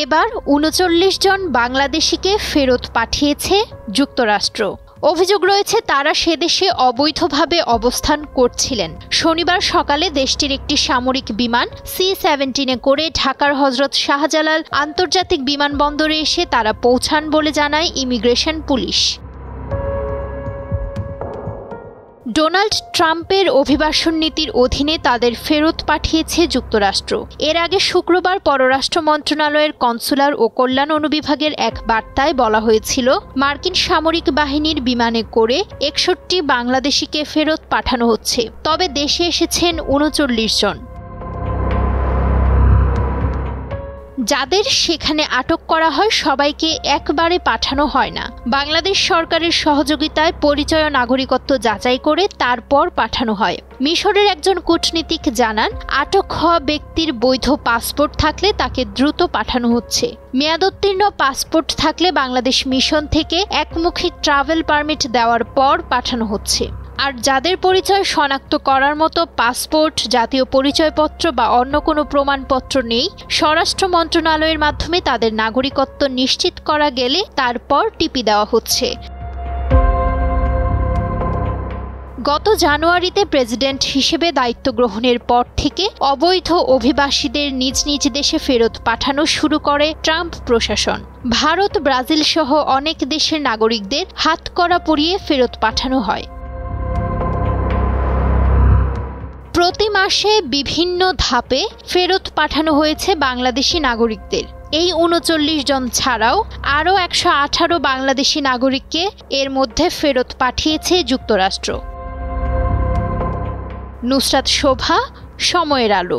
এবার ৩৯ জন বাংলাদেশিকে ফেরত পাঠিয়েছে যুক্তরাষ্ট্র। অভিযোগ রয়েছে তারা সেদেশে অবৈধভাবে অবস্থান করছিলেন। শনিবার সকালে দেশটির একটি সামরিক বিমান C-17 করে ঢাকার হযরত শাহজালাল আন্তর্জাতিক বিমানবন্দরে এসে তারা পৌঁছান বলে জানায় ইমিগ্রেশন পুলিশ। ডোনাল্ড ট্রাম্পের অভিবাসন নীতির অধীনে তাদের ফেরত পাঠিয়েছে যুক্তরাষ্ট্র। এর আগে শুক্রবার পররাষ্ট্র মন্ত্রণালয়ের কনসুলার ও কল্যাণ অনুবিভাগের এক বার্তায় বলা হয়েছিল, মার্কিন সামরিক বাহিনীর বিমানে করে ৬১ বাংলাদেশিকে ফেরত পাঠানো হচ্ছে। তবে দেশে এসেছেন ৩৯ জন। যাদের সেখানে আটক করা হয় সবাইকে একবারে পাঠানো হয় না। বাংলাদেশ সরকারের সহযোগিতায় পরিচয় ও নাগরিকত্ব যাচাই করে তারপর পাঠানো হয়। মিশরের একজন কূটনীতিক জানান, আটক হওয়া ব্যক্তির বৈধ পাসপোর্ট থাকলে তাকে দ্রুত পাঠানো হচ্ছে। মেয়াদোত্তীর্ণ পাসপোর্ট থাকলে বাংলাদেশ মিশন থেকে একমুখী ট্রাভেল পারমিট দেওয়ার পর পাঠানো হচ্ছে। আর যাদের পরিচয় শনাক্ত করার মতো পাসপোর্ট, জাতীয় পরিচয়পত্র বা অন্য কোনো প্রমাণপত্র নেই, স্বরাষ্ট্র মন্ত্রণালয়ের মাধ্যমে তাদের নাগরিকত্ব নিশ্চিত করা গেলে তারপর টিপি দেওয়া হচ্ছে। গত জানুয়ারিতে প্রেসিডেন্ট হিসেবে দায়িত্ব গ্রহণের পর থেকে অবৈধ অভিবাসীদের নিজ নিজ দেশে ফেরত পাঠানো শুরু করে ট্রাম্প প্রশাসন। ভারত, ব্রাজিল সহ অনেক দেশের নাগরিকদের হাতকড়া পরিয়ে ফেরত পাঠানো হয়। প্রতি মাসে বিভিন্ন ধাপে ফেরত পাঠানো হয়েছে বাংলাদেশি নাগরিকদের। এই ৩৯ জন ছাড়াও আরও ১১৮ বাংলাদেশি নাগরিককে এর মধ্যে ফেরত পাঠিয়েছে যুক্তরাষ্ট্র। নুসরাত শোভা, সময়ের আলো।